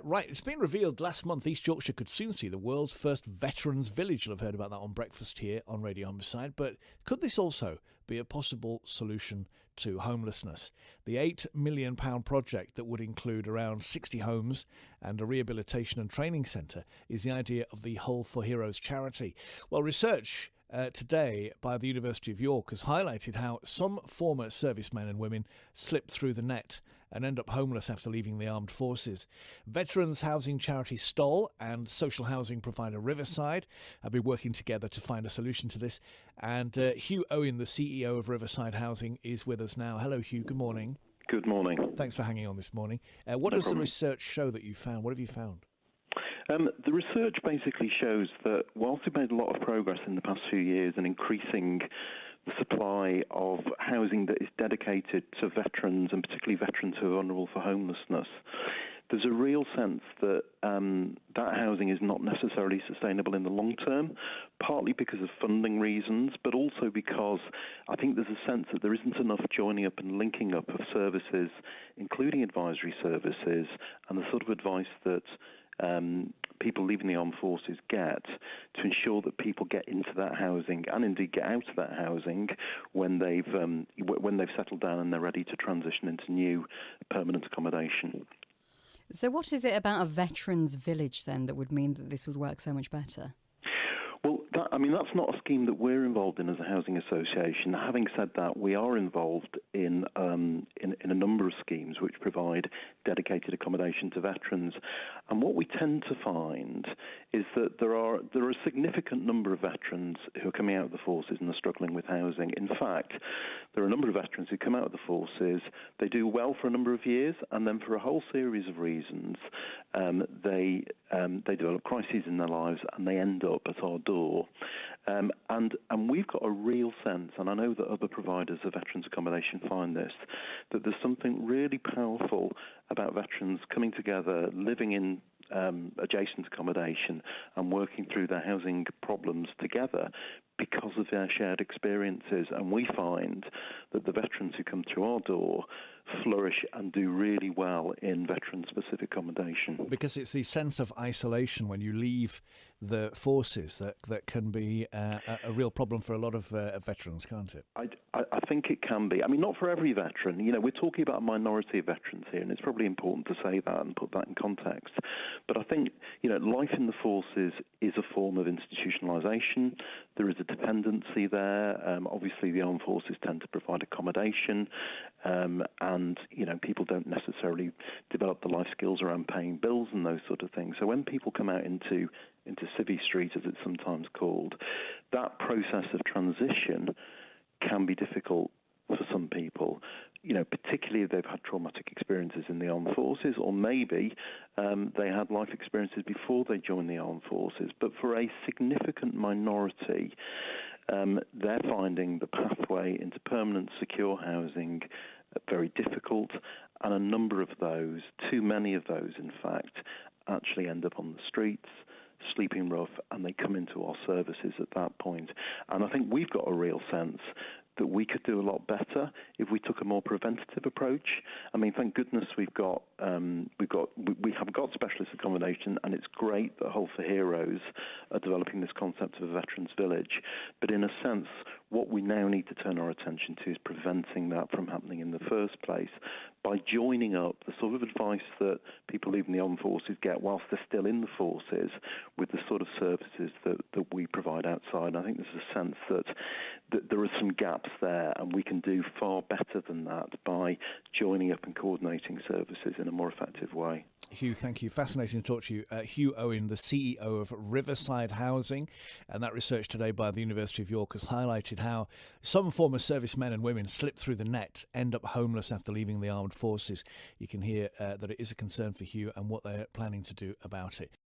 Right, it's been revealed last month East Yorkshire could soon see the world's first veterans village. You'll have heard about that on Breakfast here on Radio Humberside. But could this also be a possible solution to homelessness? The £8 million project that would include around 60 homes and a rehabilitation and training centre is the idea of the Hull for Heroes charity. Well, research today by the University of York has highlighted how some former servicemen and women slip through the net and end up homeless after leaving the armed forces. Veterans housing charity Stoll and social housing provider Riverside have been working together to find a solution to this. And Hugh Owen, the CEO of Riverside Housing, is with us now. Hello, Hugh. Good morning. Good morning. Thanks for hanging on this morning. What does the research show that you found? What have you found? The research basically shows that whilst we've made a lot of progress in the past few years in increasing the supply of housing that is dedicated to veterans, and particularly veterans who are vulnerable for homelessness, there's a real sense that that housing is not necessarily sustainable in the long term, partly because of funding reasons, but also because I think there's a sense that there isn't enough joining up and linking up of services, including advisory services, and the sort of advice that people leaving the armed forces get to ensure that people get into that housing and indeed get out of that housing when they've settled down and they're ready to transition into new permanent accommodation. So what is it about a veterans village then that would mean that this would work so much better? Well, that's not a scheme that we're involved in as a housing association. Having said that, we are involved in a number of schemes which provide dedicated accommodation to veterans. And what we tend to find is that there are a significant number of veterans who are coming out of the forces and are struggling with housing. In fact, there are a number of veterans who come out of the forces, they do well for a number of years, and then for a whole series of reasons, they develop crises in their lives and they end up at our door. And we've got a real sense, and I know that other providers of veterans accommodation find this, that there's something really powerful about veterans coming together, living in adjacent accommodation and working through their housing problems together because of their shared experiences. And we find that the veterans who come through our door flourish and do really well in veteran-specific accommodation. Because it's the sense of isolation when you leave the forces that can be a real problem for a lot of veterans, can't it? I think it can be. Not for every veteran. We're talking about a minority of veterans here, and it's probably important to say that and put that in context. But I think, life in the forces is a form of institutionalisation. There is a dependency there. Obviously, the armed forces tend to provide accommodation, and people don't necessarily develop the life skills around paying bills and those sort of things. So when people come out into Civvy Street, as it's sometimes called, that process of transition can be difficult for some people, particularly if they've had traumatic experiences in the armed forces, or maybe they had life experiences before they joined the armed forces. But for a significant minority, they're finding the pathway into permanent secure housing very difficult, and a number of those, too many of those in fact, actually end up on the streets, sleeping rough, and they come into our services at that point. And I think we've got a real sense that we could do a lot better if we took a more preventative approach. Thank goodness we have got specialist accommodation, and it's great that Hull for Heroes are developing this concept of a veterans village. But in a sense, what we now need to turn our attention to is preventing that from happening in the first place by joining up the sort of advice that people leaving the armed forces get whilst they're still in the forces with the sort of services that we provide outside. I think there's a sense that there are some gaps there, and we can do far better than that by joining up and coordinating services in a more effective way. Hugh, thank you. Fascinating to talk to you. Hugh Owen, the CEO of Riverside Housing, and that research today by the University of York has highlighted how some former servicemen and women slip through the net, end up homeless after leaving the armed forces. You can hear that it is a concern for Hugh and what they're planning to do about it.